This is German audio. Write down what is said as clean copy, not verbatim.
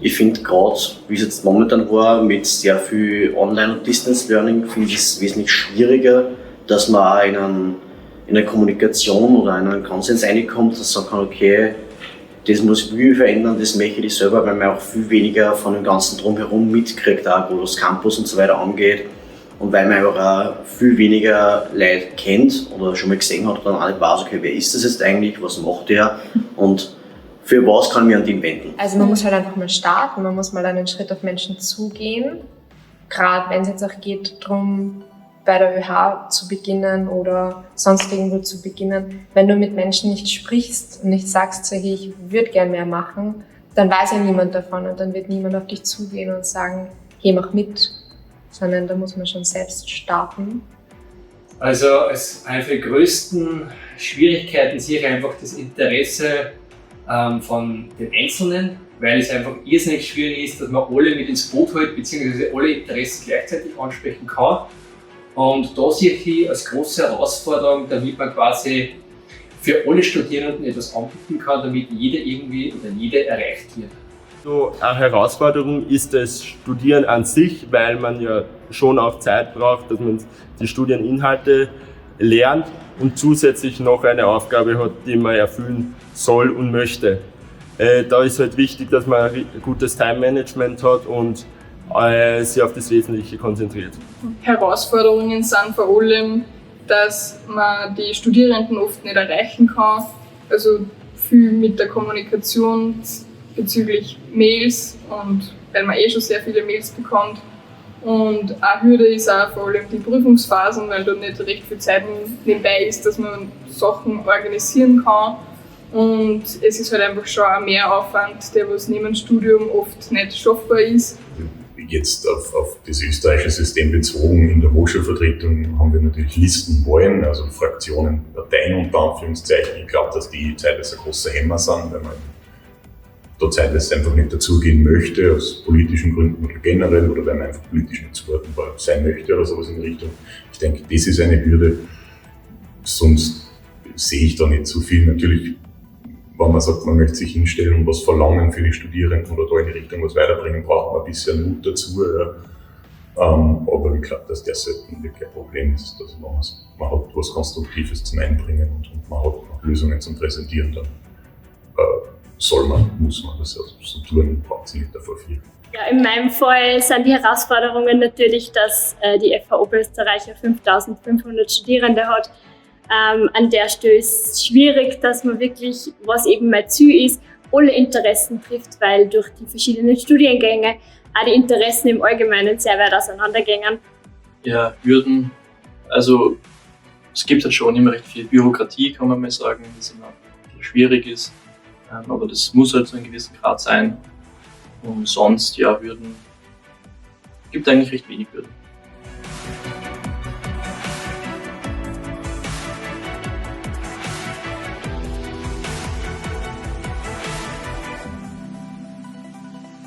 Ich finde gerade, wie es jetzt momentan war, mit sehr viel Online- und Distance-Learning, finde ich es wesentlich schwieriger, dass man auch in einer Kommunikation oder in einen Konsens reinkommt, dass man sagen kann, okay, das muss ich verändern, das möchte ich selber, weil man auch viel weniger von dem ganzen Drumherum mitkriegt, auch wo das Campus und so weiter angeht. Und weil man auch viel weniger Leute kennt oder schon mal gesehen hat und dann auch nicht weiß, okay, wer ist das jetzt eigentlich, was macht der und für was kann ich mich an den wenden. Also man muss halt einfach mal starten, man muss mal einen Schritt auf Menschen zugehen. Gerade wenn es jetzt auch geht darum, bei der ÖH zu beginnen oder sonst irgendwo zu beginnen. Wenn du mit Menschen nicht sprichst und nicht sagst, so, hey, ich würde gern mehr machen, dann weiß ja niemand davon und dann wird niemand auf dich zugehen und sagen, hey, mach mit. Sondern da muss man schon selbst starten. Also als eine der größten Schwierigkeiten sehe ich einfach das Interesse von den Einzelnen, weil es einfach irrsinnig schwierig ist, dass man alle mit ins Boot holt, beziehungsweise alle Interessen gleichzeitig ansprechen kann. Und da sehe ich als große Herausforderung, damit man quasi für alle Studierenden etwas anbieten kann, damit jeder irgendwie oder jede erreicht wird. So eine Herausforderung ist das Studieren an sich, weil man ja schon auch Zeit braucht, dass man die Studieninhalte lernt und zusätzlich noch eine Aufgabe hat, die man erfüllen soll und möchte. Da ist halt wichtig, dass man ein gutes Time-Management hat und sich auf das Wesentliche konzentriert. Herausforderungen sind vor allem, dass man die Studierenden oft nicht erreichen kann. Also viel mit der Kommunikation bezüglich Mails und weil man schon sehr viele Mails bekommt. Und eine Hürde ist auch vor allem die Prüfungsphasen, weil da nicht recht viel Zeit nebenbei ist, dass man Sachen organisieren kann. Und es ist halt einfach schon ein Mehraufwand, der was neben dem Studium oft nicht schaffbar ist. Jetzt auf das österreichische System bezogen, in der Hochschulvertretung haben wir natürlich Listenwahlen, also Fraktionen, Parteien unter Anführungszeichen. Ich glaube, dass die teilweise ein großer Hämmer sind, weil man da zeitweise einfach nicht dazugehen möchte, aus politischen Gründen oder generell, oder weil man einfach politisch nicht zuordnenbar sein möchte oder sowas in die Richtung. Ich denke, das ist eine Hürde. Sonst sehe ich da nicht so viel. Natürlich, wenn man sagt, man möchte sich hinstellen und was verlangen für die Studierenden oder da in die Richtung was weiterbringen, braucht man ein bisschen Mut dazu. Ja. Aber ich glaube, dass das selten wirklich ein Problem ist, dass man hat was Konstruktives zum Einbringen und man hat auch Lösungen zum Präsentieren, dann muss man das so tun, braucht sich nicht davor viel. Ja, in meinem Fall sind die Herausforderungen natürlich, dass die FH Oberösterreich 5500 Studierende hat. An der Stelle ist es schwierig, dass man wirklich, was eben mein Ziel ist, alle Interessen trifft, weil durch die verschiedenen Studiengänge auch die Interessen im Allgemeinen sehr weit auseinandergehen. Ja, Hürden, also es gibt halt schon immer recht viel Bürokratie, kann man mal sagen, das immer schwierig ist, aber das muss halt zu einem gewissen Grad sein und sonst, ja, Hürden, gibt eigentlich recht wenig Hürden.